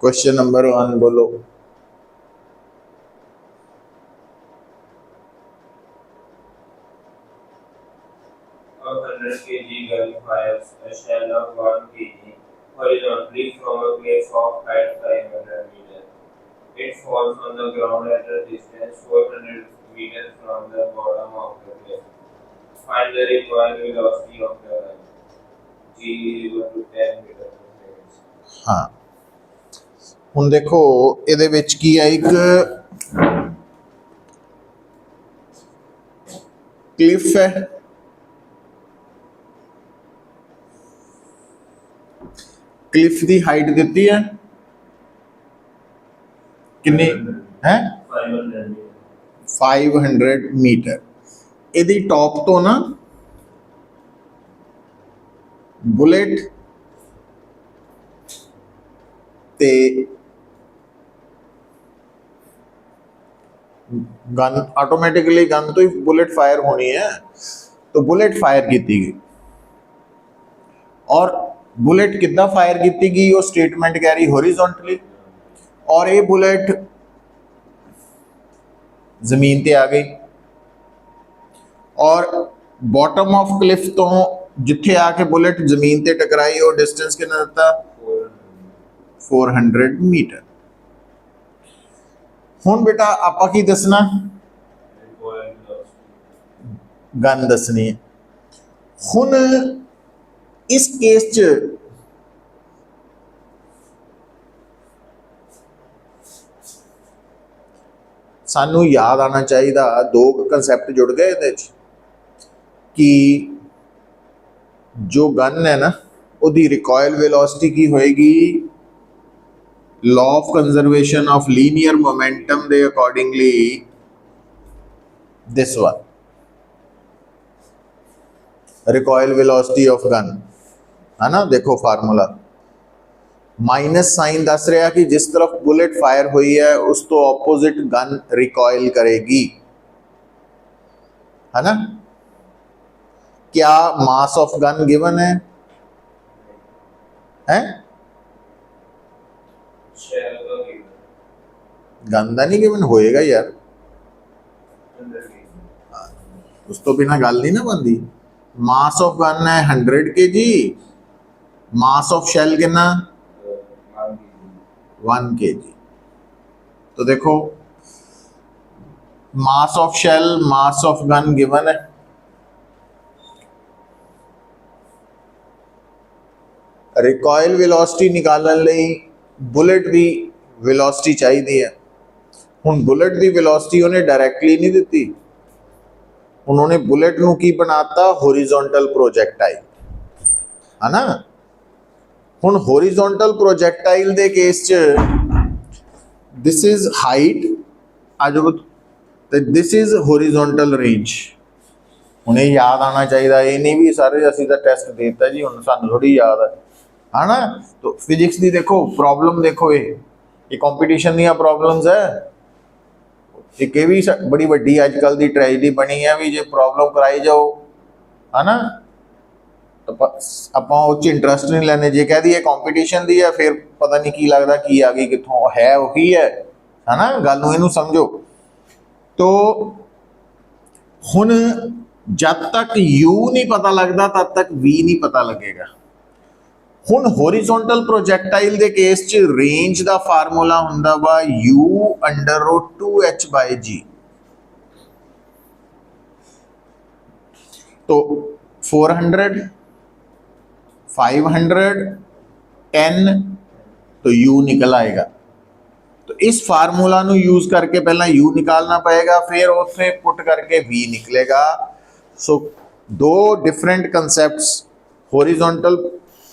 Question number 1 बोलो। A 100 kg gun fires a shell of 1 kg horizontally from a cliff of height 500 meters. It falls on the ground at a distance 400 meters from the bottom of the cliff. Find the required velocity of the gun. G is equal to 10 meters per second. हाँ ਹੁਣ देखो ਇਹਦੇ ਵਿੱਚ ਕੀ ਹੈ, ਇੱਕ Cliff है, Cliff की height दी है कितनी है 500 मीटर। यदि टॉप तो ना बुलेट ते गन ऑटोमेटिकली गन तो ही बुलेट फायर होनी है, तो बुलेट फायर की गई और बुलेट कितना फायर की गई वो स्टेटमेंट कह रही हॉरिजॉन्टली, और ये बुलेट जमीन ते आ गई और बॉटम ऑफ क्लिफ तो जिथे आके बुलेट जमीन ते टकराई और डिस्टेंस कितना दिता 400 मीटर। हुण बेटा आपां की दसना, गन दसनी है। हुण इस केस च सानू याद आना चाहिए, दो कंसैप्ट जुड़ गए इहदे च कि जो गन है ना उसकी रिकॉयल वेलोसिटी की होएगी law of conservation of linear momentum they accordingly this one, recoil velocity of gun है ना। देखो फार्मूला माइनस साइन दस रहा कि जिस तरफ बुलेट फायर हुई है उस तो ऑपोजिट गन रिकॉयल करेगी, है ना। क्या मास ऑफ गन गिवन है? गन का नहीं गिवन होएगा यार, उस तो बिना गल नहीं ना बनती। मास ऑफ गन है 100 kg, मास ऑफ शेल कितना 1 kg। तो देखो mass of shell mass of gun given है, रिकॉयल वेलोसिटी निकालने लई बुलेट की वेलोसिटी चाहिए है। हुण बुलेट की वेलोसिटी उन्हें डायरैक्टली नहीं दी, उन्होंने बुलेट नूं की बनाता हॉरिजॉन्टल प्रोजैक्टाइल, है ना। हुण हॉरिजॉन्टल प्रोजैक्टाइल दे केस च दिस इज हाइट आज दिस इज हॉरिजॉन्टल रेंज। उन्हें याद आना चाहिए, ये नहीं भी सारे असीं तां टेस्ट देता जी हुण सानूं थोड़ी याद है ना। तो फिजिक्स की देखो प्रॉब्लम देखो, ये कॉम्पीटिशन दी प्रॉब्लम्स है। एक भी बड़ी वड्डी अजकल की ट्रैजेडी बनी है भी जे प्रॉब्लम कराई जाओ, है ना, तो आपां उस इंटरस्ट नहीं लैंदे। जे कह दीए कॉम्पीटिशन दी है फिर पता नहीं की लगता की आ गई कितों, है वही है ना। गल नूं इहनूं समझो। तो हुण जब तक यू नहीं पता लगता तब तक वी नहीं पता लगेगा। हुण हॉरिजॉन्टल प्रोजैक्टाइल दे केस च रेंज का फार्मूला हुंदा वा यू अंडर रूट 2h/g। तो 400 500 10 तो यू निकल आएगा। तो इस फार्मूला नू यूज करके पहला यू निकालना पड़ेगा, फिर उसमें पुट करके वी निकलेगा। सो दो डिफरेंट कंसेप्ट्स, हॉरिजॉन्टल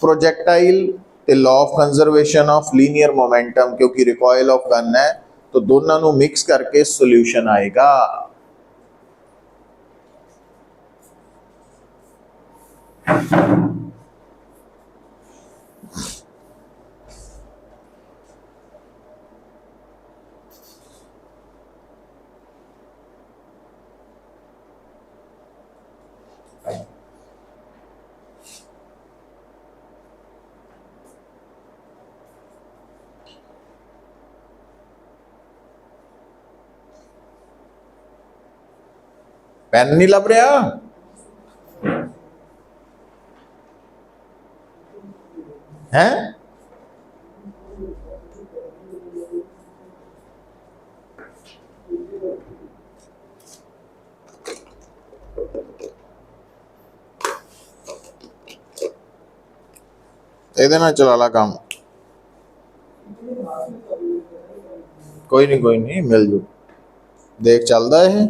प्रोजेक्टाइल ते law of conservation of linear momentum, क्योंकि रिकॉयल ऑफ गन है तो दोनों नू मिक्स करके सॉल्यूशन आएगा। पेन नहीं लभ रहा है। ਇਹਦੇ ਨਾਲ ਚਲਾ ਲਾ ਕੰਮ। कोई नहीं मिल जू। देख चलता है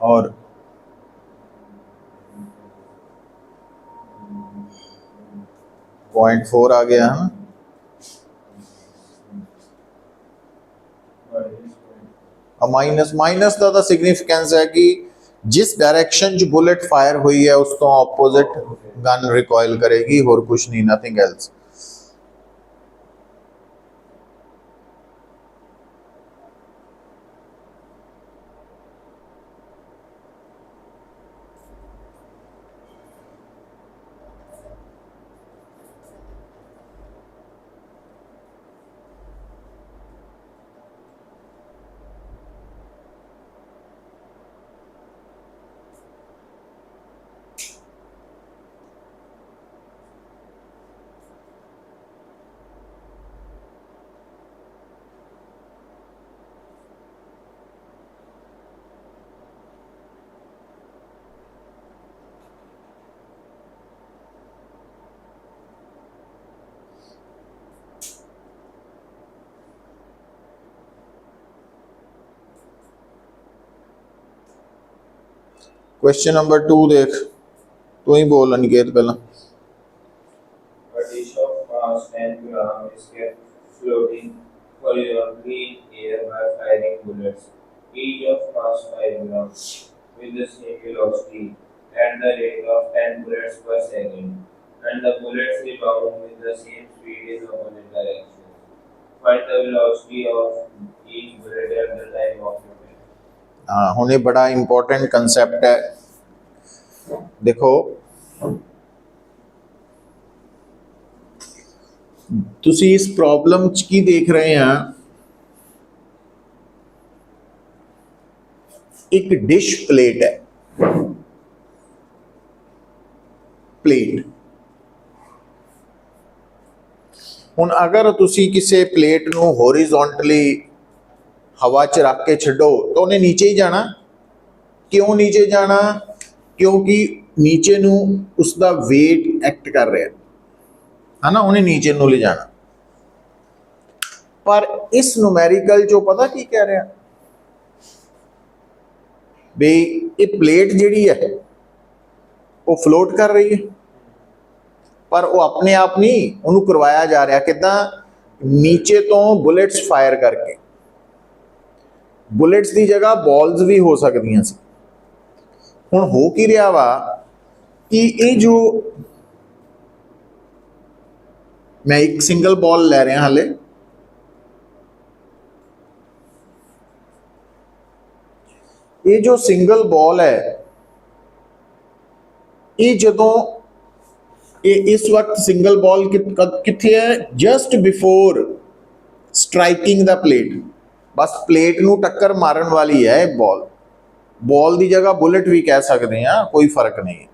और .4 आ गया है। माइनस माइनस का सिग्निफिकेंस है कि जिस डायरेक्शन च बुलेट फायर हुई है उसको ऑपोजिट गन रिकॉइल करेगी और कुछ नहीं, नथिंग एल्स। क्वेश्चन नंबर 2 देख, तू ही बोल अनिकेत पहला। A dish of mass 10 gram is kept floating horizontally in air by firing bullets, each of mass 5 grams, with the same velocity at the rate of 10 bullets per second, and the bullets rebound with the same speed in opposite directions. Find the velocity of each bullet at the time of impact. हाँ, होने बड़ा important concept है। देखो तुसी इस problem च की देख रहे हैं, एक डिश प्लेट है, प्लेट। हुण अगर तुसी किसी प्लेट नूं हॉरिजॉन्टली हवा च रख के छड्डो तो उन्हें नीचे ही जाना। क्यों नीचे जाना? क्योंकि नीचे नूं उसका वेट एक्ट कर रहा है ना, उन्हें नीचे नूं ले जाना। पर इस न्यूमेरिकल जो पता की कह रहा भी ये प्लेट जिहड़ी है वो फ्लोट कर रही है, पर वो अपने आप नहीं, उन्होंने करवाया जा रहा किदा, नीचे तो बुलेट्स फायर करके। बुलेट्स की जगह बॉल्स भी हो सकदियां सी। हुण हो की रहा वा कि ये जो मैं एक सिंगल बॉल ले रहा हाले, ये जो सिंगल बॉल है ये जदों ये इस वक्त सिंगल बॉल किथे है, just before striking the plate, बस प्लेट नूं टक्कर मारन वाली है बॉल। बॉल की जगह बुलेट भी कह सकते हैं, कोई फर्क नहीं है,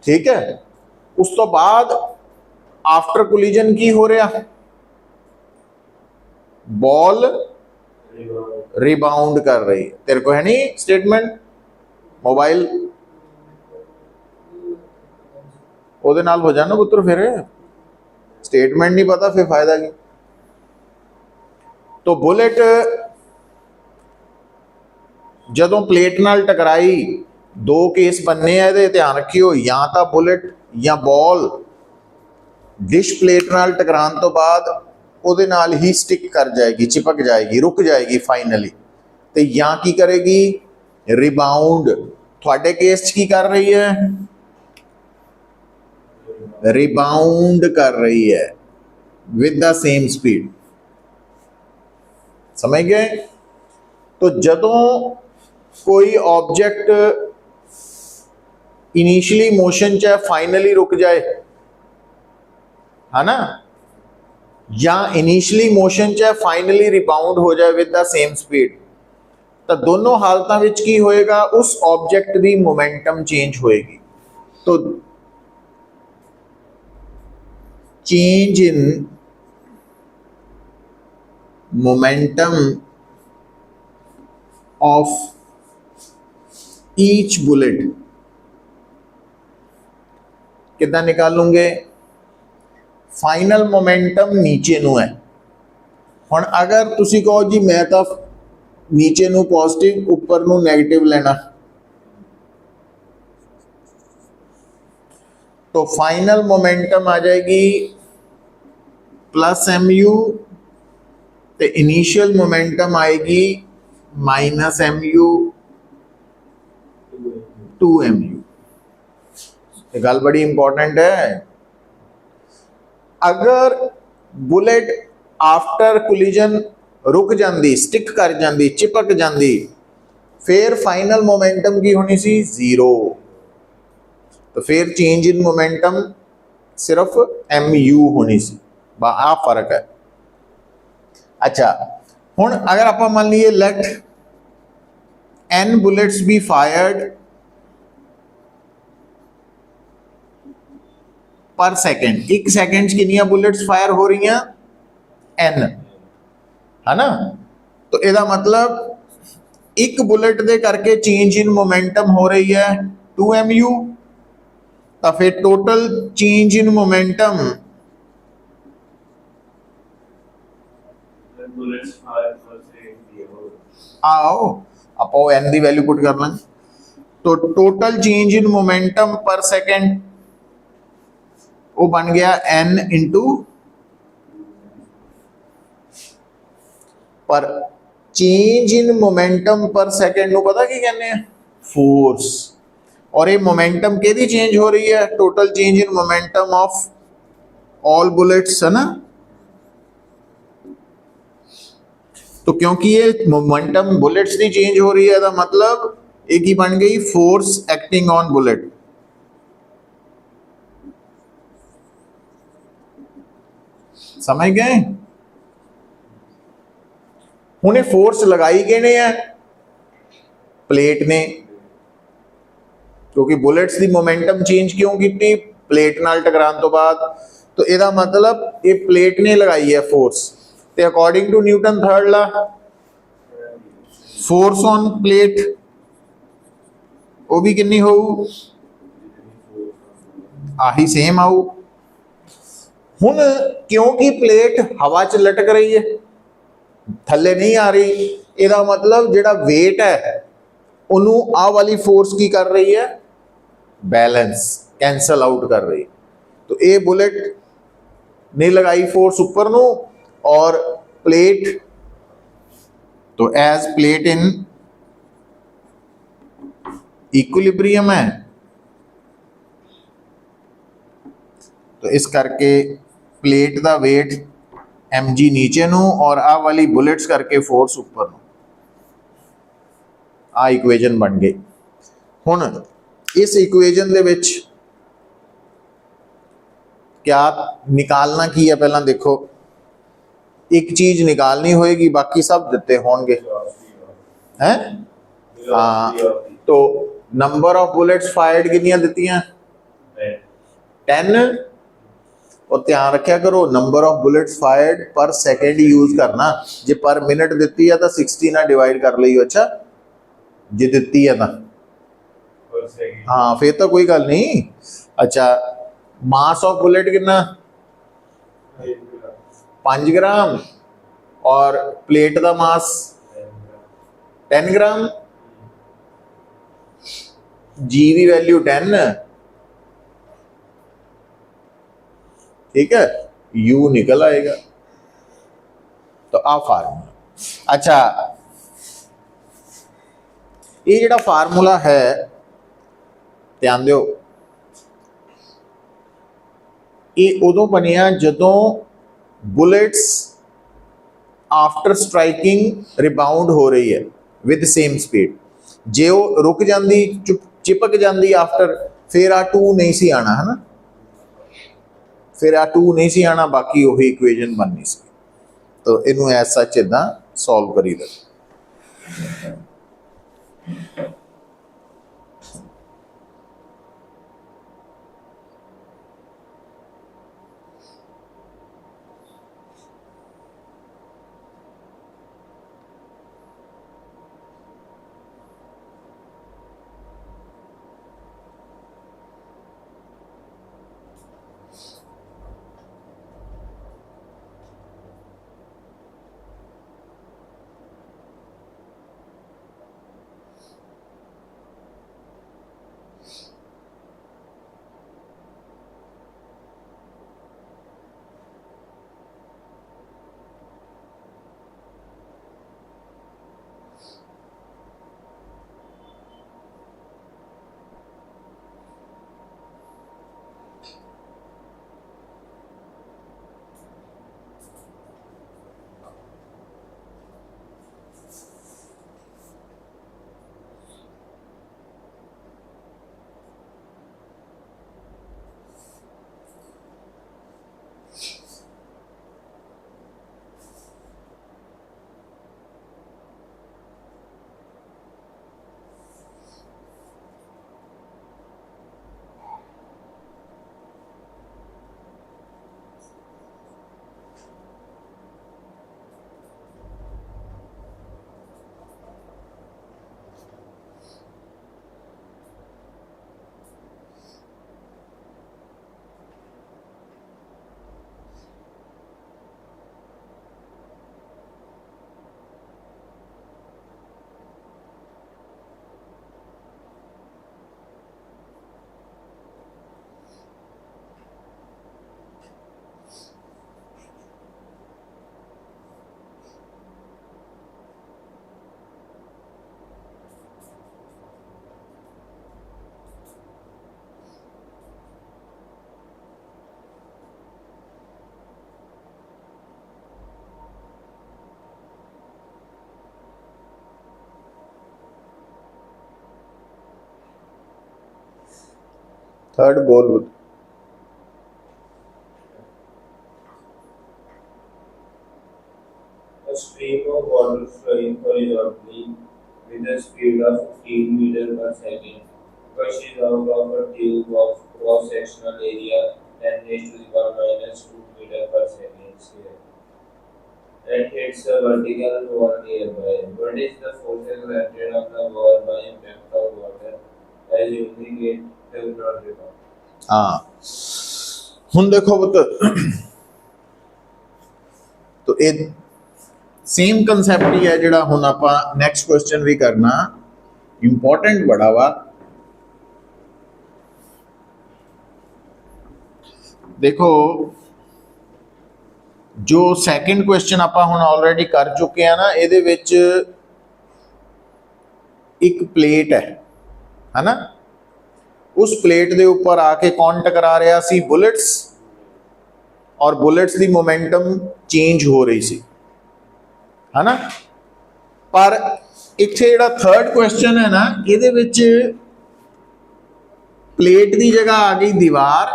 ठीक है। उस तो बाद आफ्टर कोलिजन की हो रहा, बॉल रिबाउंड कर रही। तेरे को है नहीं स्टेटमेंट मोबाइल ओदे नाल हो जाना पुत्र, फिर स्टेटमेंट नहीं पता फिर फायदा की। तो बुलेट जदों प्लेट नाल टकराई दो केस बनने हैं ਇਹਦੇ ਧਿਆਨ ਰੱਖਿਓ ਜਾਂ ਤਾਂ ਬੁਲਟ ਜਾਂ ਬॉल ਡਿਸ਼ ਪਲੇਟ ਨਾਲ ਟਕਰਾਉਣ ਤੋਂ ਬਾਅਦ ਉਹਦੇ ਨਾਲ ਹੀ ਸਟਿਕ ਕਰ ਜਾਏਗੀ चिपक जाएगी रुक जाएगी फाइनली ਤੇ ਜਾਂ ਕੀ ਕਰੇਗੀ ਰਿਬਾਉਂਡ ਤੁਹਾਡੇ ਕੇਸ 'ਚ ਕੀ ਕਰ ਰਹੀ ਹੈ रिबाउंड कर रही है विद द सेम स्पीड समझ गए तो जदों कोई ऑब्जेक्ट इनिशियली मोशन च फाइनली रुक जाए है ना या इनिशियली मोशन च फाइनली रिबाउंड हो जाए विद द सेम स्पीड तो दोनों हालतों में की होएगा उस ऑब्जेक्ट की मोमेंटम चेंज होएगी तो change in momentum of each bullet कितना निकालूंगे फाइनल मोमेंटम नीचे नू है हुण अगर तुसी कहो जी मैं तो नीचे नू पॉजिटिव उपर नू नेगेटिव लेना तो फाइनल मोमेंटम आ जाएगी प्लस एम यू तो इनिशियल मोमेंटम आएगी minus M U two M U गल बड़ी इंपॉर्टेंट है अगर बुलेट आफ्टर कोलिजन रुक जाती स्टिक कर जाती चिपक जाती फिर फाइनल मोमेंटम की होनी सी जीरो तो फिर चेंज इन मोमेंटम सिर्फ एम यू होनी सी आ फर्क है अच्छा हुण अगर आप मान लीए let N bullets be fired per second एक सेकेंड कितनी बुलेट्स फायर हो रही हैं एन है ना तो यदा मतलब एक बुलेट दे करके चेंज इन मोमेंटम हो रही है 2mu तो फिर टोटल चेंज इन मोमेंटम आओ आप एन की वैल्यू पुट कर लें तो total change in momentum per second वो बन गया एन इंटू पर change in momentum per second पता की कहने हैं फोर्स और ये मोमेंटम केदी चेंज हो रही है total change in momentum of all bullets है ना तो क्योंकि ये मोमेंटम बुलेट्स की चेंज हो रही है तो मतलब एक ही बन गई फोर्स एक्टिंग ऑन बुलेट समझ गए उन्हें फोर्स लगाई किने है प्लेट ने क्योंकि बुलेट्स की मोमेंटम चेंज क्यों की प्लेट नाल टकराने तो बाद तो यदा मतलब ये प्लेट ने लगाई है फोर्स तो according to Newton third law force on plate वो भी कितनी हो आही सेम आऊ हुण क्योंकि प्लेट हवा च लटक रही है थले नहीं आ रही यदा मतलब जिहड़ा वेट है उन्होंने आ वाली फोर्स की कर रही है बैलेंस कैंसल आउट कर रही तो ये बुलेट ने लगाई फोर्स ऊपर नू और प्लेट तो एज प्लेट इन इक्विलिब्रियम है तो इस करके प्लेट का वेट एम जी नीचे नू और आ वाली बुलेट्स करके फोर्स ऊपर नू आ इक्वेजन बन गई हुण इस इक्वेजन दे विच क्या निकालना की है पहला देखो एक चीज निकालनी होएगी बाकी सब दिते होंगे हैं तो नंबर ऑफ बुलेट्स फायर्ड कितनी दित्तियां 10 और ध्यान रखा करो number of bullets fired per second use करना जे पर मिनट दिती है तो 60 ना डिवाइड कर लियो अच्छा जे दिती है ना हाँ फिर तो कोई गल नहीं अच्छा मास ऑफ बुलेट कितना 5 ग्राम और प्लेट का मास 10 ग्राम जी की वैल्यू 10, ठीक है, यू निकल आएगा। तो आ फार्मूला। अच्छा, ये जिहड़ा फार्मूला है ध्यान दिओ, ये उदों बनिया जदों बुलेट्स आफ्टर स्ट्राइकिंग रिबाउंड हो रही है विद सेम स्पीड। जे वो रुक जाती, चिपक जाती आफ्टर, फिर आ 2 नहीं सी आना, है ना, फिर आ 2 नहीं सी आना, बाकी वही इक्वेजन बननी सी। तो इनू एज सच इदा सॉल्व करी दे। थर्ड बोल। A stream of water flowing horizontally with a speed of 15 meters per second gushes out of a tube of cross-sectional area 10 raised to the power minus 2 meters per second square and hits a vertical wall nearby. What is the force exerted on the wall by impact of water as using it does not rebound? हाँ, हुन देखो पुत्र, तो ये same concept ही है जिहड़ा हुन आपां नैक्सट क्वेश्चन भी करना, इंपॉर्टेंट बड़ा वा। देखो जो सैकेंड क्वेश्चन आपां हुन ऑलरेडी कर चुके हैं ना, इहदे विच एक प्लेट है ना, उस प्लेट के उपर आके कौन टकरा रहा सी? बुलेट्स, और बुलेट्स की मोमेंटम चेंज हो रही सी, है ना। पर इत्थे जिहड़ा थर्ड क्वेश्चन है ना, इहदे विच प्लेट की जगह आ गई दीवार,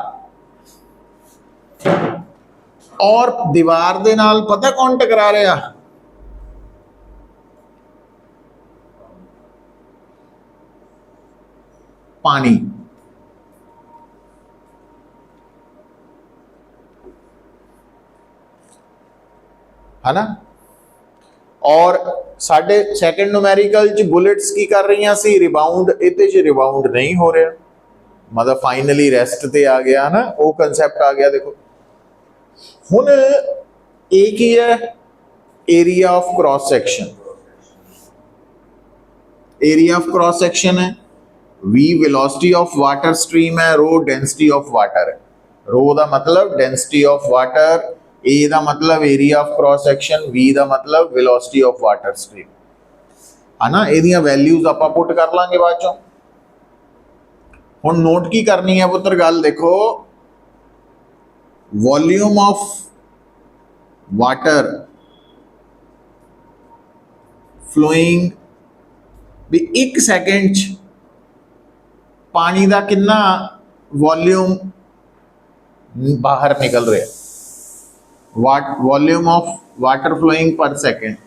और दीवार दे नाल पता कौन टकरा रहा? पानी, है ना। और साडे सैकेंड न्यूमेरिकल च बुलेट्स की कर रही सी? रिबाउंड। इहदे च रिबाउंड नहीं हो रहा, मतलब फाइनली रेस्ट ते आ गया ना, वो कंसैप्ट आ गया। देखो हुन एक ही है area of cross section, area of cross section है, v velocity of water stream है, रो डेंसिटी ऑफ वाटर है। रो ਦਾ मतलब डेंसिटी ऑफ वाटर, a ਦਾ मतलब area of cross section, v ਦਾ मतलब वेलोसिटी ऑफ वाटर स्ट्रीम है ना। ਇਹਦੀਆਂ ਵੈਲਿਊਜ਼ ਆਪਾਂ ਪੁੱਟ ਕਰ ਲਾਂਗੇ ਬਾਅਦ ਚੋਂ। ਹੁਣ ਨੋਟ ਕੀ ਕਰਨੀ ਹੈ ਪੁੱਤਰ, ਗੱਲ ਦੇਖੋ, वॉल्यूम ऑफ वाटर फ्लोइंग भी 1 सेकंड च पानी का कितना वॉल्यूम बाहर निकल रहा, volume of water flowing per second,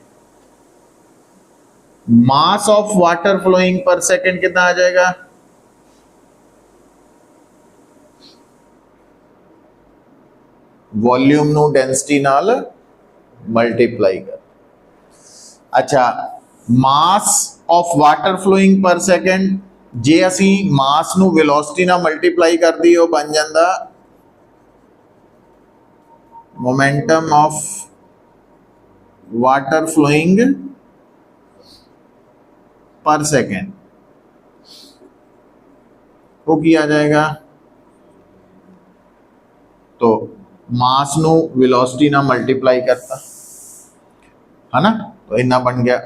mass of water flowing per second कितना आ जाएगा, वॉल्यूम नु डेंसिटी नाल मल्टीप्लाई कर। अच्छा, mass of water flowing per second, जे असी मास नु वेलोसिटी नाल मल्टीप्लाई कर दी, वो बन जाता momentum of water flowing per second. वो क्या आ जाएगा, तो मास नु वेलोसिटी ना मल्टीप्लाई करता है ना, तो इतना बन गया।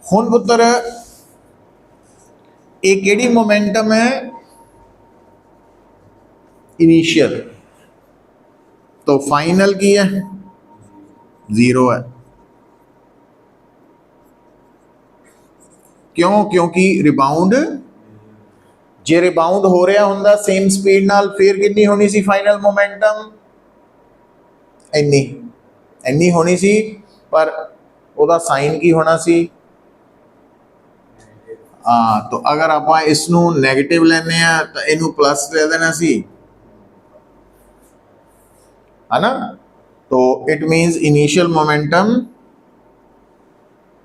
हुण पुत्र एक केड़ी मोमेंटम है, इनिशियल, तो फाइनल की है 0 है। क्यों? क्योंकि रिबाउंड, जे रिबाउंड हो रहा हुंदा सेम स्पीड नाल, फिर कितनी होनी सी फाइनल मोमेंटम, इन्नी होनी सी, पर ओदा साइन की होना सी, तो अगर आप इसनू नैगेटिव लेने तो इनू प्लस ले देना सी, है ना। तो it means initial momentum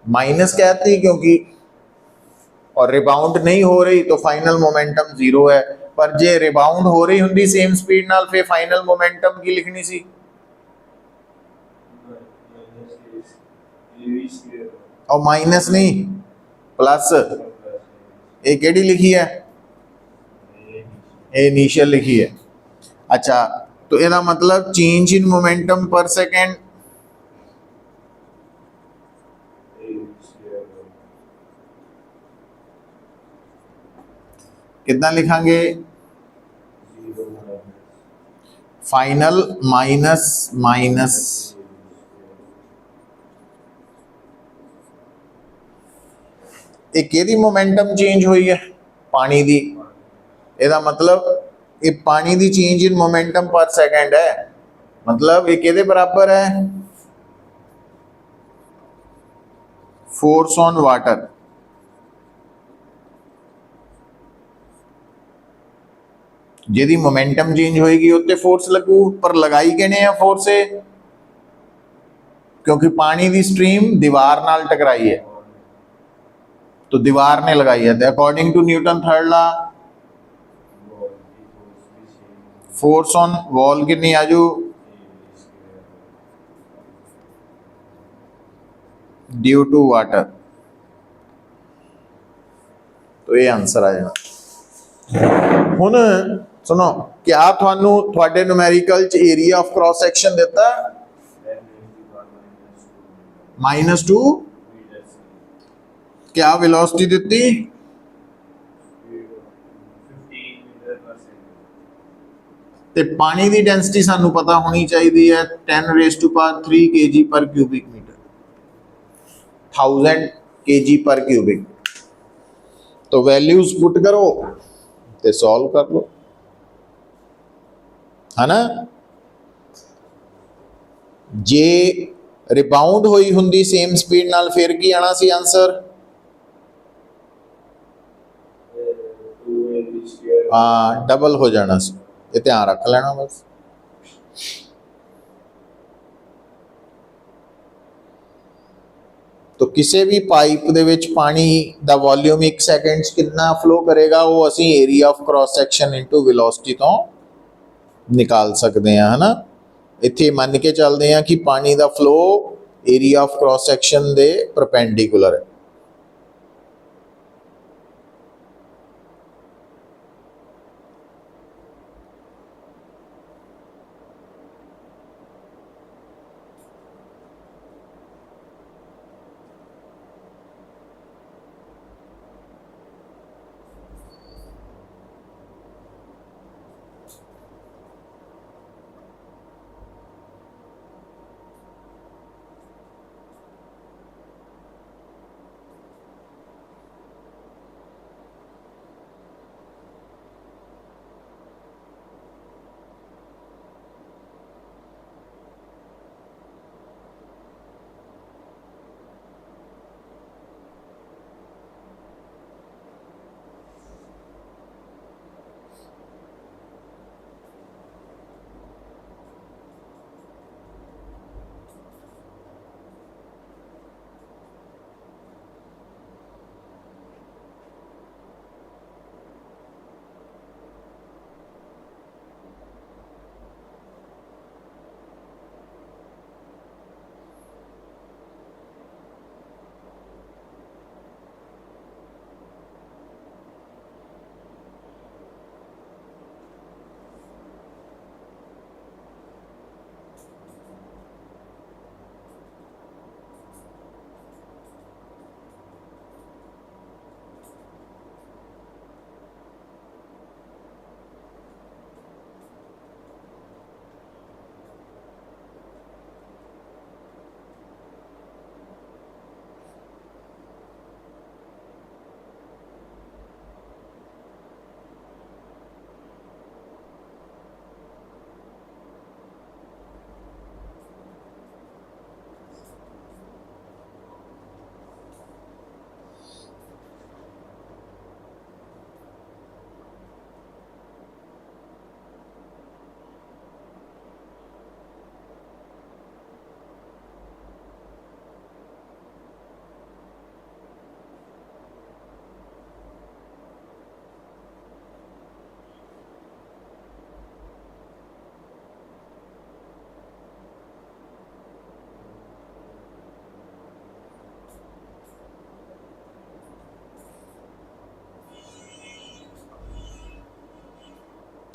minus कहती, क्योंकि और रिबाउंड नहीं हो रही तो फाइनल मोमेंटम 0 है। पर जे रिबाउंड हो रही होंगी सेम स्पीड नाल, फिर फाइनल मोमेंटम की लिखनी सी, और माइनस नहीं प्लस, ये केड़ी लिखी है, इनिशियल लिखी है। अच्छा, तो इसका मतलब change in momentum per second कितना लिखांगे, फाइनल माइनस माइनस, एक मोमेंटम चेंज हुई है पानी दी, ਇਹਦਾ मतलब ये पानी दी change in momentum per second है, मतलब ये किहदे बराबर है, फोर्स ऑन वाटर। जिहदी मोमेंटम चेंज होएगी उत्ते फोर्स लगू, पर लगाई किहने आ फोर्स है, क्योंकि पानी दी स्ट्रीम दीवार नाल टकराई है, तो दीवार ने लगाई है। According to Newton third law, force on wall कितनी आजू, ड्यू टू वाटर। तो ये आंसर आ जाना। हुण सुनो, क्या थानू थोड़े न्यूमेरिकल च एरिया ऑफ क्रॉस सेक्शन दिता -2, क्या वेलोसिटी दिती, ते पानी की डेंसिटी सानू पता होनी चाहिए है 10⁻³ kg पर क्यूबिक मीटर, 1000 kg पर क्यूबिक। तो वैल्यूज पुट करो ते सॉल्व कर लो, है ना। जे रिबाउंड हुई हुंदी सेम स्पीड नाल, फिर की आना सी आंसर, डबल हो जाना सी, ये ध्यान रख लेना बस। तो किसी भी पाइप दे विच पानी दा वॉल्यूम 1 सेकंड कितना फ्लो करेगा, वो असी area of cross section into velocity तो निकाल सकते हैं, है ना। इत्थे मन के चलते हैं कि पानी का flow area of cross section they perpendicular है।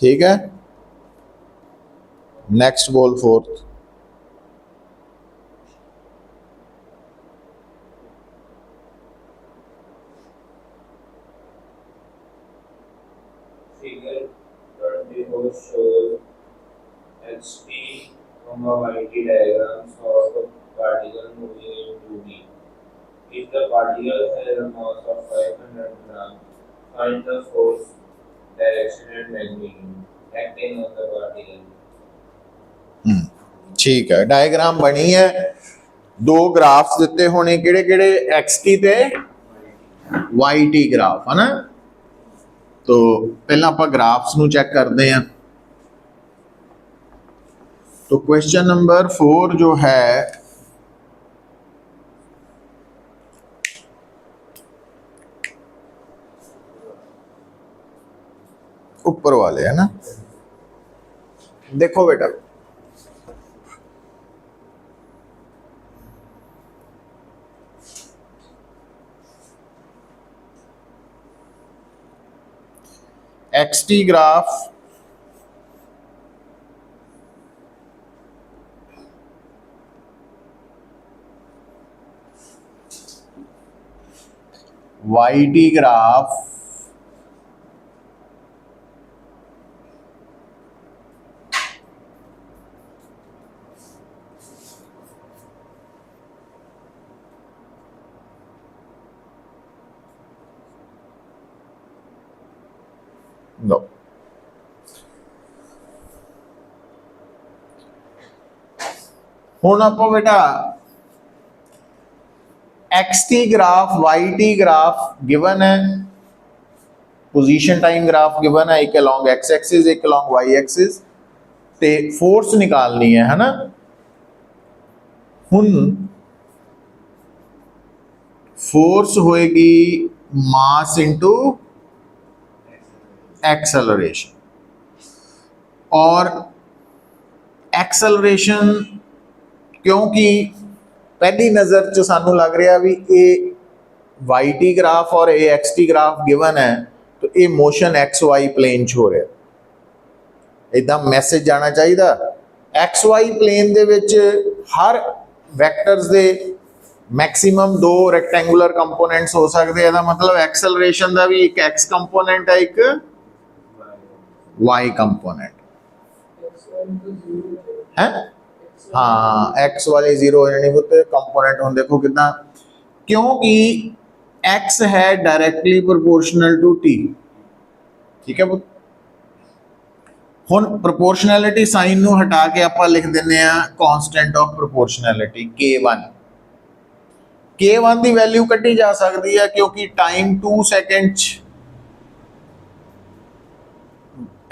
ठीक है, नेक्स्ट बोल fourth. Figure 24 shows XT YT diagrams of a particle moving in 2D. If the particle has a mass of 500 grams, find the force, direction and magnitude acting on the particle. ठीक है, diagram बनी है, दो graphs दिते होने किहड़े किहड़े, XT ते YT graph है ना। तो पहला आप ग्राफ्स नू चेक करते हैं। तो क्वेश्चन नंबर 4 जो है ऊपर वाले है ना, देखो बेटा एक्सटी ग्राफ वाईटी ग्राफ लो हुण आपको बेटा X T graph Y T graph given है, पोजीशन टाइम ग्राफ गिवन है, एक अलोंग एक्स एक्सिस एक अलोंग वाई एक्सिस, ते फोर्स निकालनी है ना। हुण फोर्स होएगी मास इंटू एक्सेलरेशन, और एक्सेलरेशन क्योंकि पहली नज़र च सानू लग रहा भी ये वाई टी ग्राफ और ए एक्स टी ग्राफ गिवन है, तो ये मोशन एक्स वाई प्लेन च हो रहा, इदा मैसेज जाना चाहिए। एक्स वाई प्लेन दे विच हर वैक्टर्स दे मैक्सिमम दो रैक्टेंगुलर कंपोनेंट्स हो सकते हैं। मतलब एक्सेलरेशन का भी एक एक्स कंपोनेंट है, एक वाई कंपोनेंट है। हाँ, एक्स वाले जीरो हो जाने पुत कंपोनेंट हम देखो कितना, क्योंकि एक्स है डायरेक्टली प्रोपोर्शनल टू टी। ठीक है पुत, हुण प्रोपोर्शनैलिटी साइन नू हटा के आप लिख देने constant of proportionality K1। K1 की वैल्यू कटी जा सकती है क्योंकि टाइम 2 सेकेंड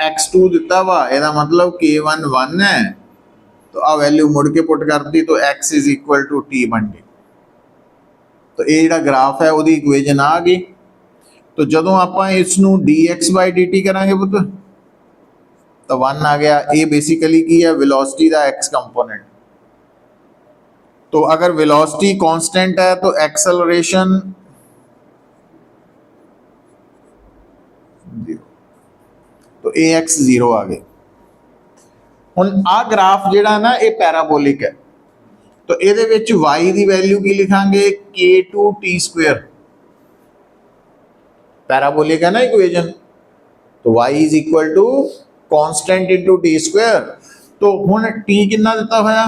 x2 दिता वा, यदा मतलब K1 1 है, तो आ वैल्यू मुड़ के पुट कर दी तो x is equal to T बन गई। तो ये जो ग्राफ है वो इक्वेजन आ गई। तो जदों आप इसनू dx बाई dt करांगे पुत तो 1 आ गया। ये बेसिकली की है वेलोसिटी का x कंपोनेंट। तो अगर वेलोसिटी कांस्टेंट है तो एक्सेलरेशन तो ax 0 आ गए। हुण आ ग्राफ जिहड़ा ना ये पैराबोलिक है, तो ये y की वैल्यू की लिखांगे k2 t स्क्वेयर। पैराबोलिक है ना इक्वेजन, तो y is equal to constant into T square. तो हुण t कितना दिता होया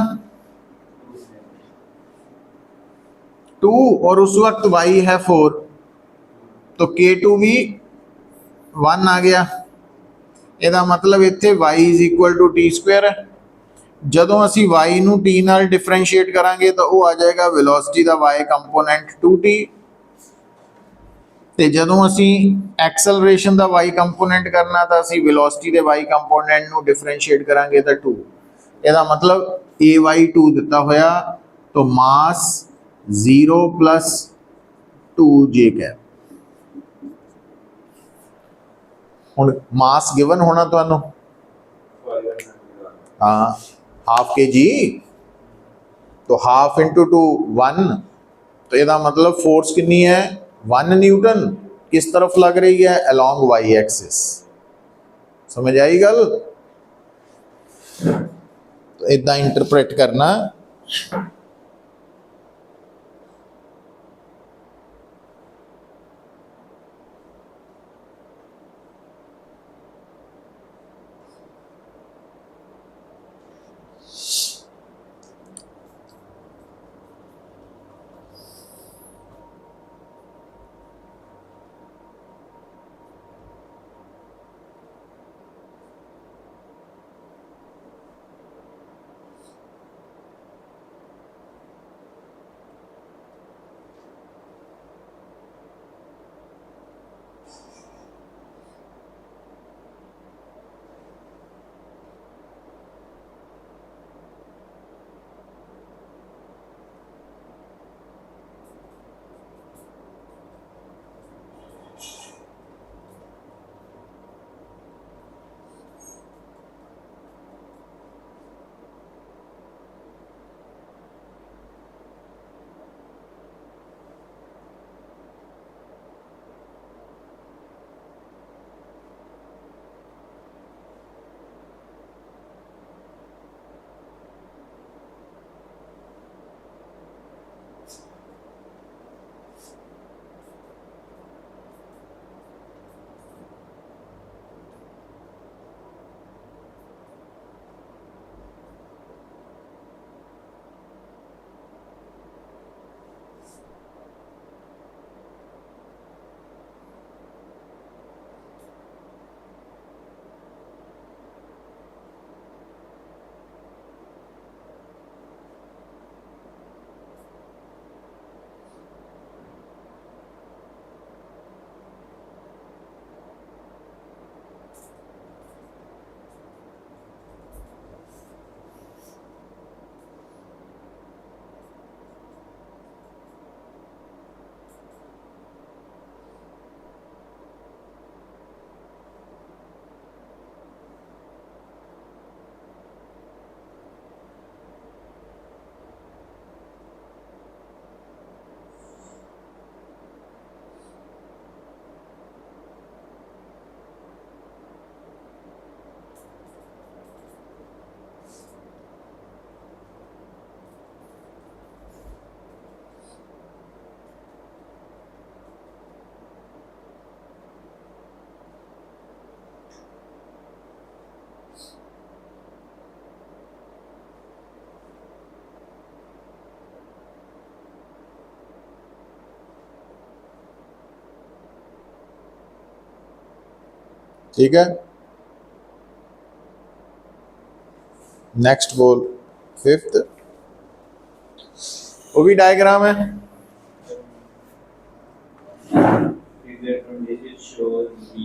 2 और उस वक्त y है 4, तो k2 भी 1 आ गया। ਇਹਦਾ मतलब इत्थे y is equal to T square है। ਜਦੋਂ ਅਸੀਂ y ਨੂੰ t ਨਾਲ डिफरेंशिएट करांगे तो वो आ जाएगा वेलोसिटी का y कंपोनेंट 2t, ਤੇ ਜਦੋਂ ਅਸੀਂ एक्सेलरेशन का y कंपोनेंट करना तो ਅਸੀਂ वेलोसिटी के y कंपोनेंट ਨੂੰ डिफरेंशिएट करांगे तो 2। ਇਹਦਾ मतलब ay2 ਦਿੱਤਾ ਹੋਇਆ, तो मास 0 प्लस 2j कैप। हुण मास गिवन होना तुहानू, हाँ हाफ के जी, तो हाफ इंटू 2 1, तो यदा मतलब फोर्स कितनी है 1 न्यूटन। किस तरफ लग रही है अलोंग वाई एक्सिस। समझ आई गल। तो इदा इंटरप्रेट करना। ठीक है, नेक्स्ट बोल फिफ्थ, वो भी डायग्राम है। Figure 26 shows B,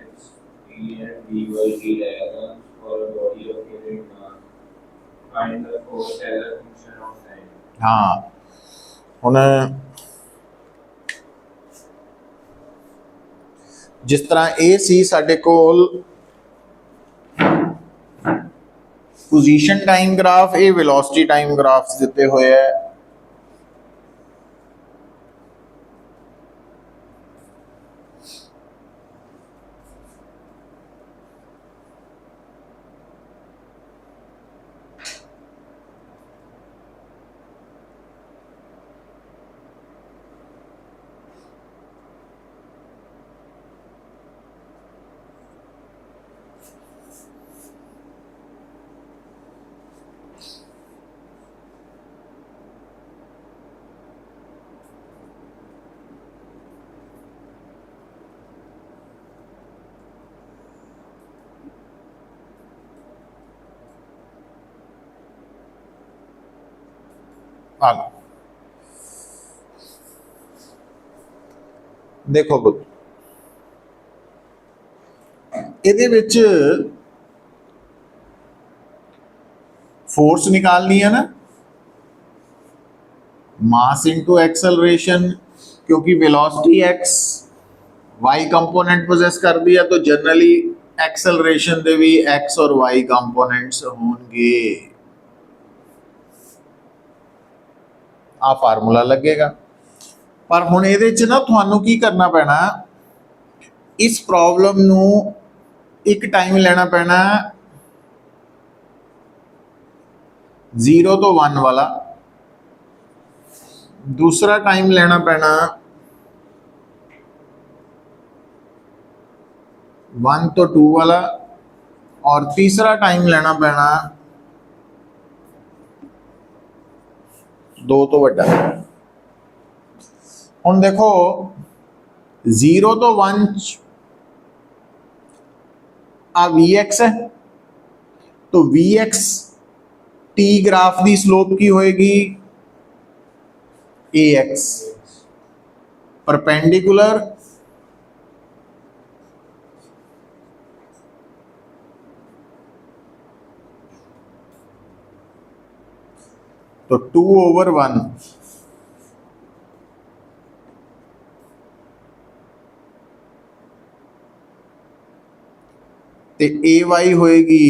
X, P and B were key diagrams for a body of unit mass. Find the force as a function of time. हाँ, ਹੁਣ जिस तरह ਇਹ ਸੀ ਸਾਡੇ ਕੋਲ पोजीशन टाइम ग्राफ, ये वेलोसिटी टाइम ग्राफ्स दिते हुए है। आगे देखो पुत, ਇਹਦੇ ਵਿੱਚ फोर्स निकालनी है ना, मास इनटू एक्सेलरेशन, क्योंकि वेलोसिटी एक्स वाई कंपोनेंट पोजेस कर दिया तो जनरली एक्सेलरेशन दे भी एक्स और वाई कंपोनेंट्स होंगे। आ फार्मूला लगेगा, पर हुण इहदे च ना तुहानू की करना पैना, इस प्रॉब्लम नू एक टाइम लेना पैना 0 तो 1 वाला, दूसरा टाइम लेना पैना 1 तो 2 वाला, और तीसरा टाइम लेना पैना 2 तो बड़ा। हुण देखो 0 तो 1 आ Vx है, तो Vx टी ग्राफ की स्लोप की होएगी Ax परपेंडिकुलर तो 2/1 ते ay होएगी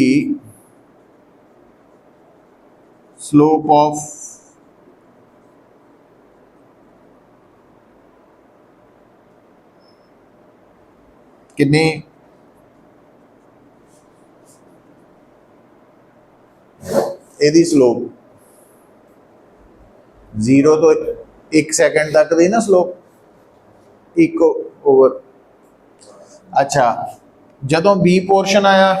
स्लोप ऑफ कितने, एदी स्लोप 0 तो 1 सेकंड तक दी ना स्लोप 1/। अच्छा, जदों बी पोर्शन आया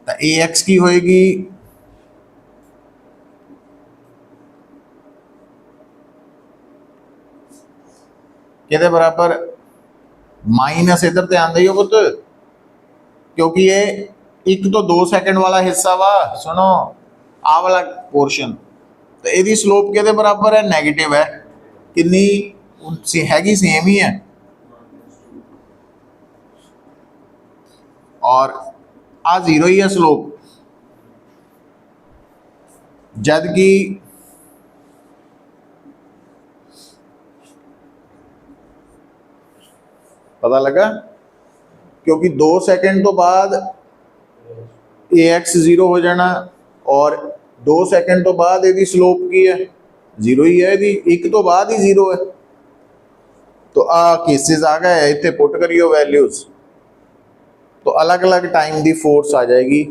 तो Ax की होएगी किहदे बराबर, माइनस इधर ध्यान दियो पुत, क्योंकि ये 1 तो 2 सेकंड वाला हिस्सा वा, सुनो आ वाला पोर्शन, तो यदि स्लोप किहदे बराबर है, नेगेटिव है, कितनी से हैगी सेम ही है, और आ 0 ही है स्लोप, जद कि पता लगा, क्योंकि 2 सेकंड तो बाद Ax 0 हो जाना, और 2 सेकंड तो बाद यदि स्लोप की है 0 ही है, यदि 1 तो बाद ही 0 है, तो आ केसेस आ गए, इतने पुट करियो वैल्यूज, तो अलग अलग टाइम की फोर्स आ जाएगी।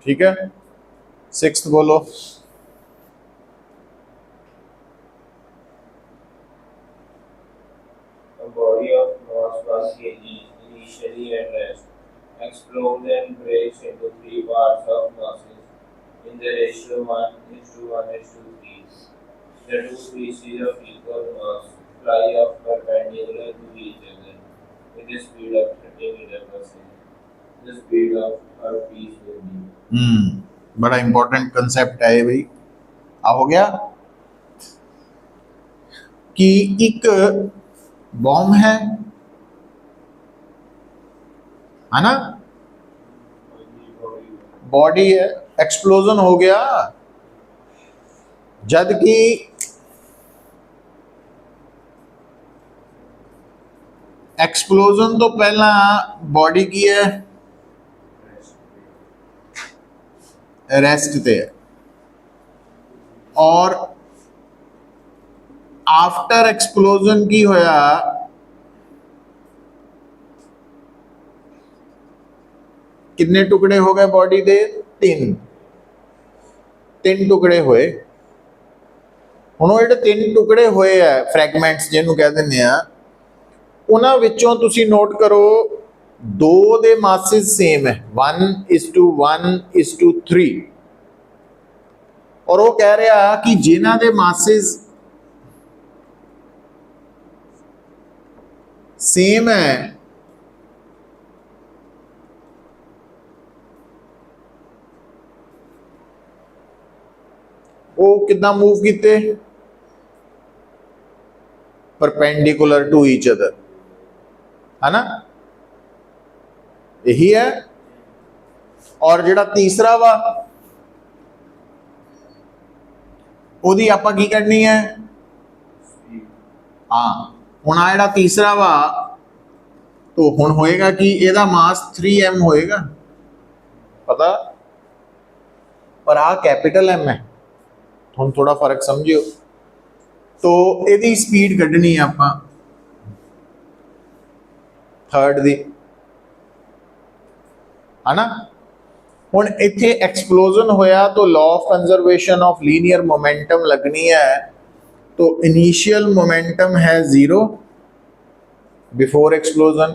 ठीक है, सिक्स्थ बोलो। A body of mass 1 kg initially at rest explodes and breaks into three parts of masses in the ratio 1:1:3. The two species of equal mass fly off perpendicular to each other with a speed of 30 meters per second. The speed of our piece will be. बड़ा important concept है ये भाई। आ हो गया कि एक bomb है ना, बॉडी है, एक्सप्लोजन हो गया, जद कि एक्सप्लोजन तो पहला बॉडी की है रेस्ट ते है, और आफ्टर एक्सप्लोजन की होया कितने टुकड़े हो गए बॉडी दे? तीन टुकड़े होए। ਹੁਣ ਜਿਹੜੇ ਤਿੰਨ ਟੁਕੜੇ ਹੋਏ ਆ ਫ੍ਰੈਗਮੈਂਟਸ ਜਿਹਨੂੰ ਕਹਿ ਦਿੰਦੇ ਆ, ਉਹਨਾਂ ਵਿੱਚੋਂ ਤੁਸੀਂ ਨੋਟ ਕਰੋ ਦੋ ਦੇ ਮਾਸਿਸ ਸੇਮ ਹੈ 1:1:3, ਔਰ ਉਹ ਕਹਿ ਰਿਹਾ ਕਿ ਜਿਨ੍ਹਾਂ ਦੇ ਮਾਸਿਸ सेम है वो कितना मूव किते? परपेंडिकुलर टू ईच अदर, है ना, यही है। और जिहड़ा तीसरा वा ओदी आपां की करनी है? हाँ, ਹੁਣ ਆ ਜਿਹੜਾ ਤੀਸਰਾ ਵਾ तो ਹੁਣ ਹੋਏਗਾ ਕਿ ਇਹਦਾ ਮਾਸ 3m ਹੋਏਗਾ, ਪਤਾ, ਪਰ ਆ कैपिटल M है, ਹੁਣ थोड़ा फर्क समझियो। तो ਇਹਦੀ स्पीड ਕੱਢਣੀ ਆ ਆਪਾਂ थर्ड ਦੀ, है ना। ਹੁਣ ਇੱਥੇ एक्सप्लोजन होया तो law of conservation of linear momentum लगनी है। तो इनिशियल मोमेंटम है 0 बिफोर एक्सप्लोजन,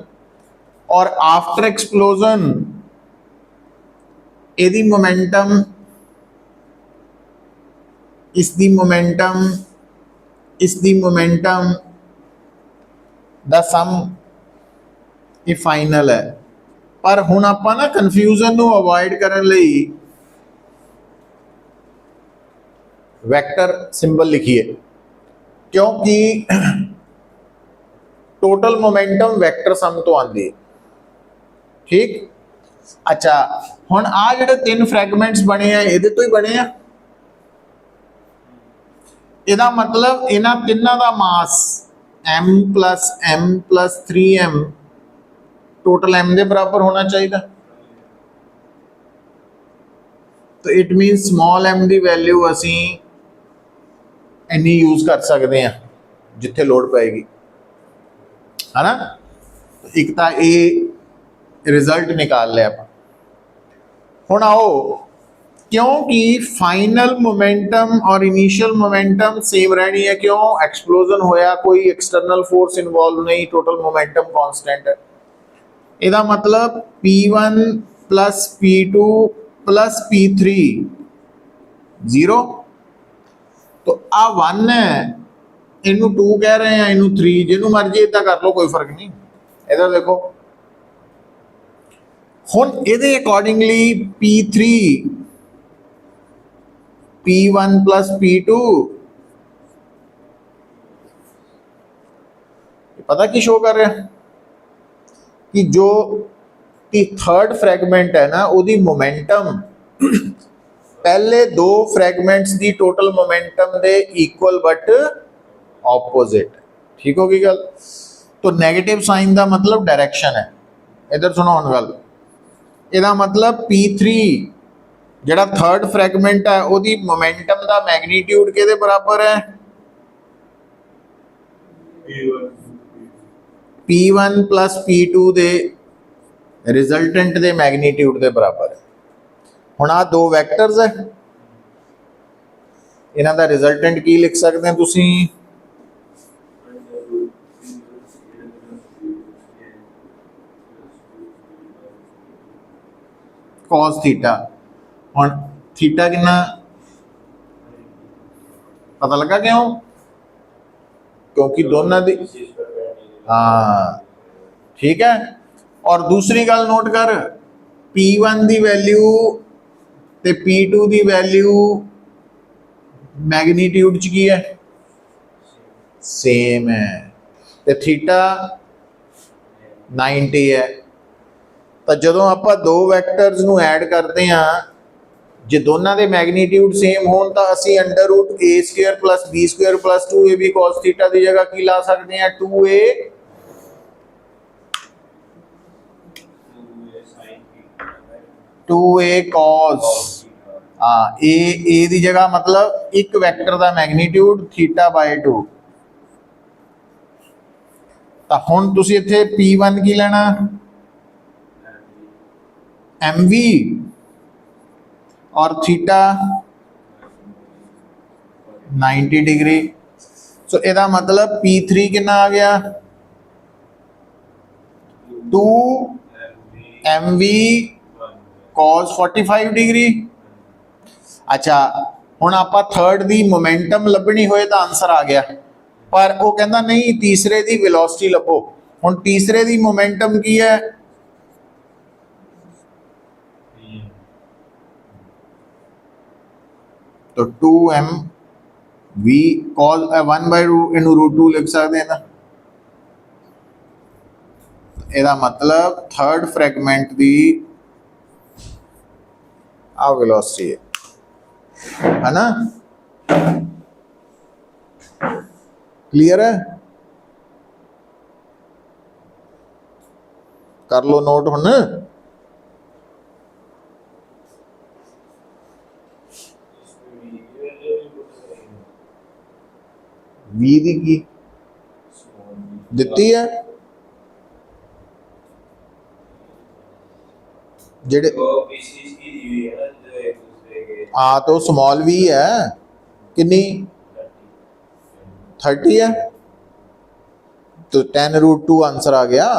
और आफ्टर एक्सप्लोजन यदि मोमेंटम इसदी मोमेंटम द सम ये फाइनल है। पर हुण आपां ना कन्फ्यूजन नूं अवॉइड करन लई वैक्टर सिंबल लिखिए, क्योंकि टोटल मोमेंटम वैक्टर सम तो आती है, ठीक। अच्छा, हुण आ जिहड़े तीन फ्रैगमेंट्स बने हैं इहदे तो ही बने हैं। इहदा मतलब इन्हां तिन्नां दा मास m + 3m टोटल m दे बराबर होना चाहिए। तो it mean small m the value असीं इन्नी यूज कर सकते हैं जिथे लोड़ पाएगी, है ना। एक तो ये रिजल्ट निकाल लिया आप। हुण आओ, क्योंकि फाइनल मोमेंटम और इनिशियल मोमेंटम सेम रहनी है, क्यों? एक्सप्लोजन होया, कोई एक्सटर्नल फोर्स इन्वॉल्व नहीं, टोटल मोमेंटम कांस्टेंट है। इसका मतलब P1 + P2 + P3 0। तो आ 1 है, इनू 2 कह रहे हैं, इनू 3, जिन्हों मर्जी इतना कर लो, कोई फर्क नहीं। इधर देखो, हुण इहदे अकॉर्डिंगली P3 P1 + P2 पता की शो कर रहा है कि जो थर्ड फ्रैगमेंट है ना, उसकी मोमेंटम पहले दो fragments the total momentum they equal but opposite, ठीक होगी गल। तो नेगेटिव साइन का मतलब डायरेक्शन है। इधर सुनो हुण गल, इसका मतलब P3 जिहड़ा थर्ड फ्रैगमेंट है उसकी मोमेंटम का मैग्नीट्यूड किहदे बराबर है? P1 + P2 दे रिजल्टेंट दे मैग्नीट्यूड दे बराबर है। ਹੁਣ ਆ ਦੋ ਵੈਕਟਰਸ ਹੈ, ਇਹਨਾਂ ਦਾ ਰਿਜ਼ਲਟੈਂਟ ਕੀ ਲਿਖ ਸਕਦੇ ਹੋ ਤੁਸੀਂ? cos theta. ਹੁਣ थीटा कितना पता लगा क्यों? क्योंकि दोनों दी हाँ ठीक है। और दूसरी गल नोट कर, P1 दी वैल्यू ते P2 दी वैल्यू मैग्नीट्यूड च की है, सेम है, ते थीटा 90 है। तो जो आप दो वैक्टर्स नू ऐड करते हैं, जे दोनों के मैग्नीट्यूड सेम हो तो असी under root A square plus B square plus 2ab cos theta की जगह की ला सकते हैं? 2a cos। हाँ ए दी जगह मतलब एक वैक्टर का मैग्नीट्यूड थीटा बाय 2। तो हुण तुसीं इत्थे P1 की लेना? mv, और थीटा 90 डिग्री। सो ਇਹਦਾ मतलब P3 कितना आ गया? 2 mv cos 45 डिग्री। अच्छा हुण आपां थर्ड दी मोमेंटम लभनी होए तो आंसर आ गया, पर वो कहता नहीं तीसरे दी वेलोसिटी लभो। हुण तीसरे दी मोमेंटम की है? तो 2mv cos 1/√2 लिख सकते हैं ना। ਇਹਦਾ मतलब थर्ड फ्रैगमेंट दी आ वेलोसिटी है ना। क्लियर है? कर लो नोट हुण। v दी की दिती है, जेडे हाँ तो स्मॉल v है, कितनी 30 है, तो 10√2 आंसर आ गया।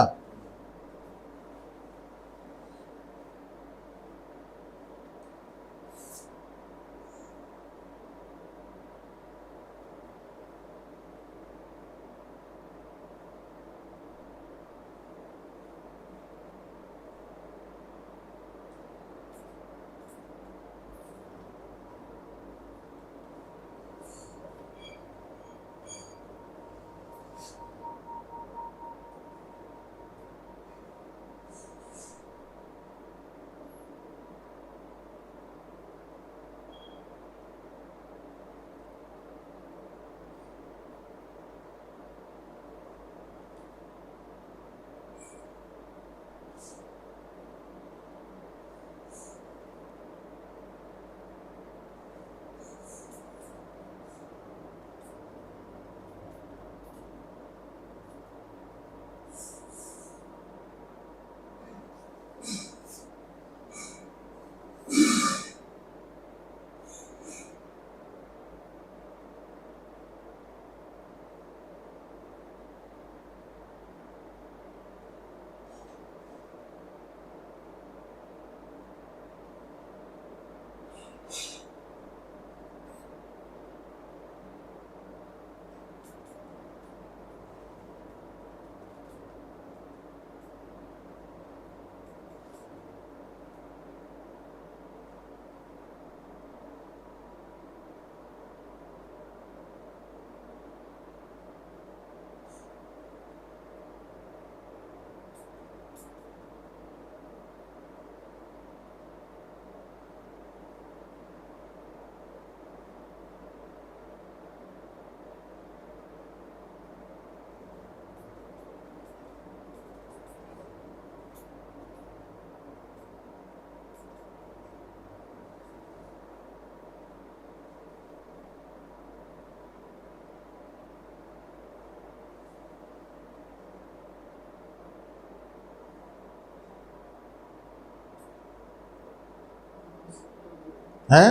है,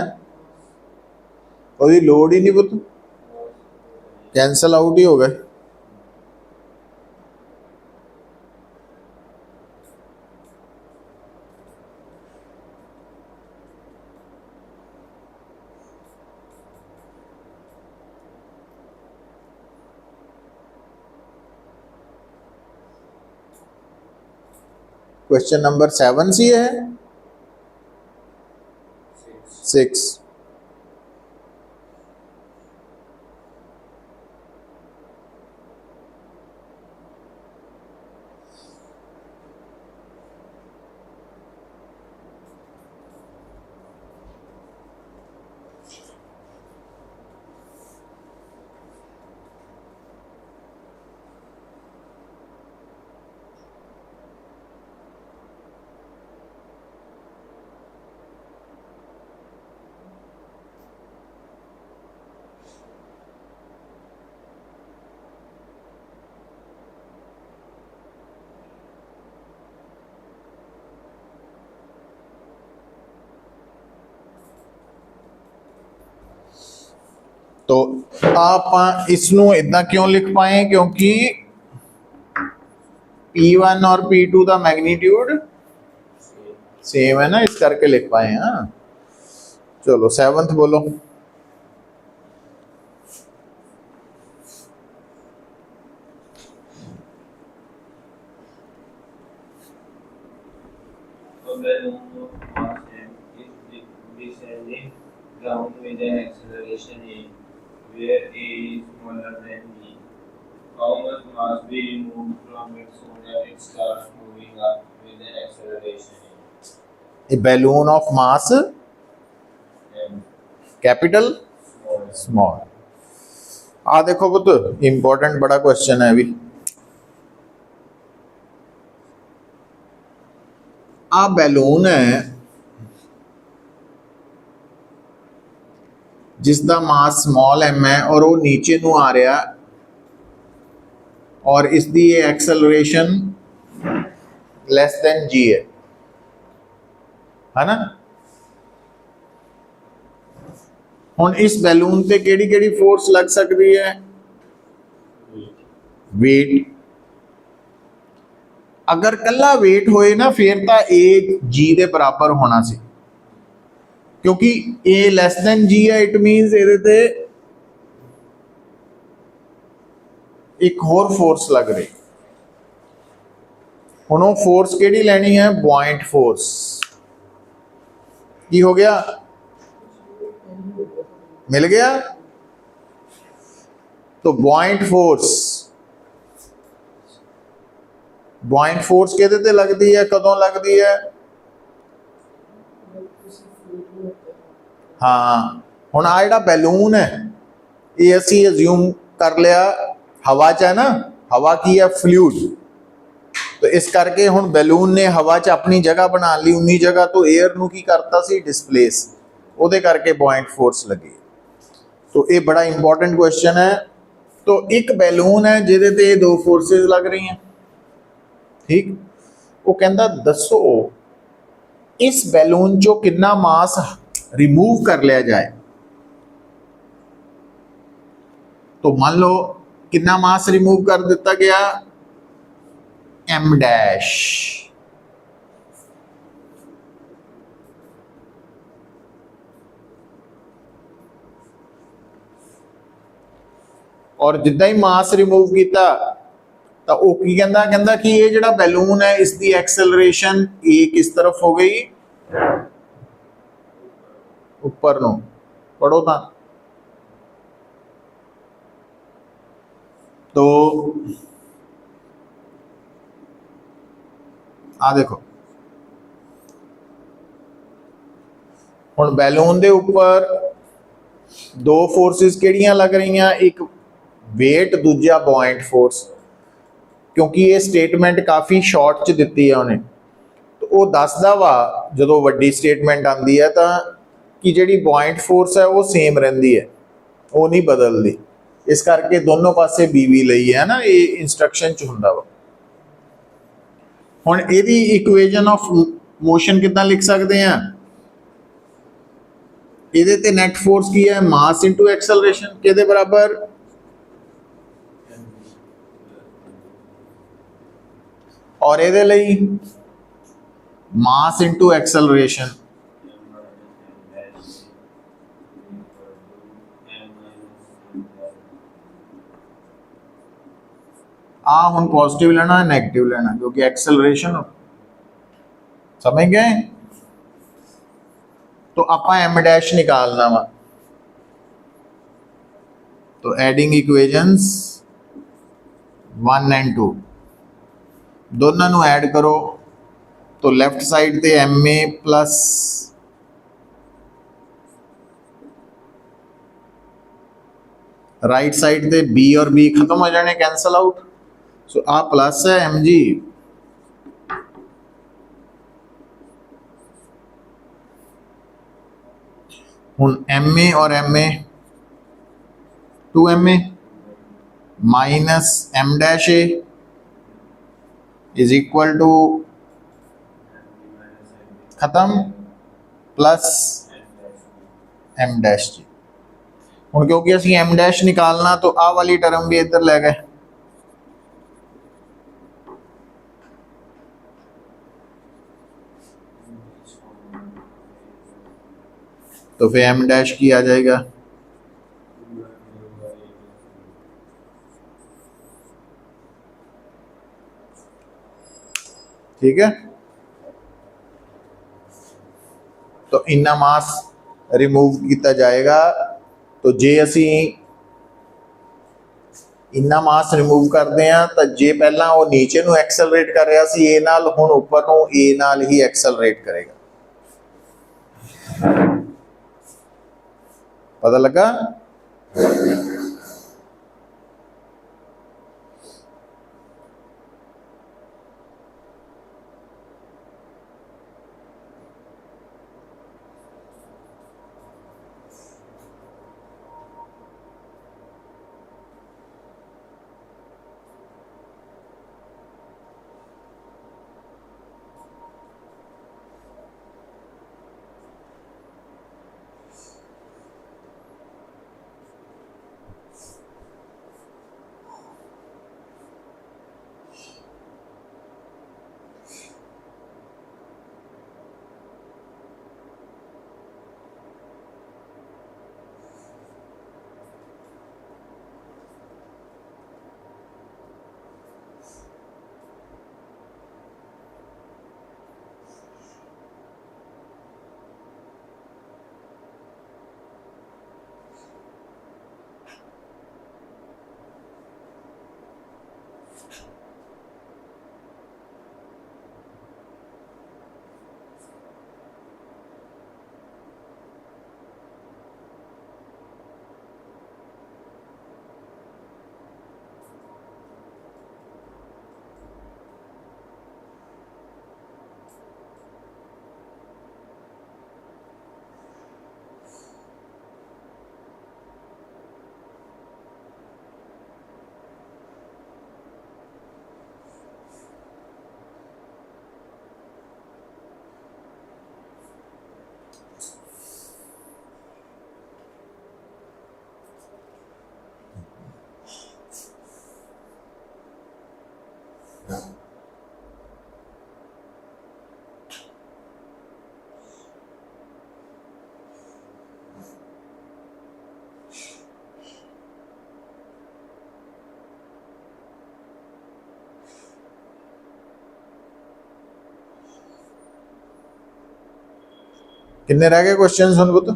ਉਹਦੀ ਲੋੜ ਹੀ ਨਹੀਂ ਪੁੱਤ, कैंसल आउट ही हो गए। क्वेश्चन नंबर 7 सी है 6। तो आप इसनों इदा क्यों लिख पाए, क्योंकि P1 और P2 का मैग्नीट्यूड सेम है ना, इस करके लिख पाए। हाँ चलो 7th बोलो। Down with an acceleration a, where a is smaller than b. How much mass be removed from it so that it starts moving up with an acceleration a? A balloon of mass M. Capital small. आ देखो पुत्र, important बड़ा question है अभी। आ balloon है जिसका mass small m है और वो नीचे नू आ रहा, और इसकी ये एक्सेलरेशन लेस देन g है ना। हुण इस बैलून ते केड़ी केड़ी फोर्स लग सकती है? वेट। अगर कल्ला वेट होए ना फिर तो ए g दे बराबर होना सी, क्योंकि ए लैस दैन जी है, इट मीनस ये एक होर फोर्स लग रही। हुण वो फोर्स केड़ी लैनी है? बॉइंट फोर्स। की हो गया? मिल गया। तो बॉइंट फोर्स कहते ते लगती है, कदों लगती है? हाँ हुण आ जिहड़ा बैलून है ये असी अज्यूम कर लिया हवा च है ना, हवा की है फ्लूइड, तो इस करके हुण बैलून ने हवा च अपनी जगह बना ली, उन्नी जगह तो एयर नू की करता सी डिसप्लेस, उहदे करके बॉइंट फोर्स लगी। तो ये बड़ा इंपॉर्टेंट क्वेश्चन है। तो एक बैलून है जिहदे ते दो फोर्सेस लग रही हैं, ठीक। वो कहता दसो इस बैलून चो कितना मास रिमूव कर लिया जाए। तो मान लो कितना मास रिमूव कर दिता गया? m dash. और जिदा ही मास रिमूव किया तो वो की कहता कहता कि ये जिहड़ा बैलून है इसकी एक्सेलरेशन ए किस तरफ हो गई? ऊपर नो। पढ़ो था। तो आ देखो हुण बैलून दे ऊपर दो फोर्सेस केड़ियां लग रही हैं? एक वेट, दूजा बॉइंट फोर्स। क्योंकि ये स्टेटमेंट काफ़ी शॉर्ट च दिती है उन्हें, तो वो दसदा वा जो वड्डी स्टेटमेंट आती है तो कि जिहड़ी बॉइंट फोर्स है वो सेम रहिंदी है, वो नहीं बदलती। इस करके दोनों पासे बीवी लई है ना, ये इंस्ट्रक्शन च हुंदा वा। हुण इहदी इक्वेशन ऑफ मोशन किद्दां लिख सकते हैं? ਇਹਦੇ ਤੇ ਨੈਟ ਫੋਰਸ ਕੀ ਹੈ, ਮਾਸ ਇਨਟੂ ਐਕਸਲਰੇਸ਼ਨ, ਕਿਹਦੇ ਬਰਾਬਰ, ਔਰ ਇਹਦੇ ਲਈ ਮਾਸ ਇਨਟੂ ਐਕਸਲਰੇਸ਼ਨ, आ हम पॉजिटिव लेना है नेगेटिव लेना, क्योंकि एक्सेलरेशन, समझ गए। तो आप एम डैश निकालना वा, तो एडिंग इक्वेशंस 1 एंड 2 दोनों नू ऐड करो, तो लेफ्ट साइड ते M A plus right side ते बी और बी खत्म हो जाने, कैंसल आउट। सो आ प्लस है एम जी, हूँ एम ए और M A 2 M A minus M dash A is equal to खत्म प्लस एम डैश जी। हूँ क्योंकि असी एम डैश निकालना, तो आ वाली टर्म भी इधर ले गए, तो फिर एम डैश की आ जाएगा, ठीक है। तो इन्ना मास रिमूव किया जाएगा, तो जे असी इन्ना मास रिमूव करते हैं, तो जे पहला वो नीचे नू एक्सेलरेट कर रहा सी ए नाल, हुण उपर नू ए नाल ही एक्सेलरेट करेगा, पता लगा। कितने रह गए क्वेश्चन सुन पुत?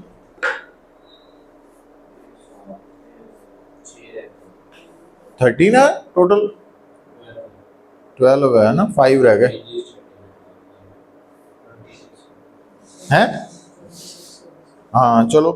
13 है टोटल, 12 है ना, 5 रह गए हैं। हाँ चलो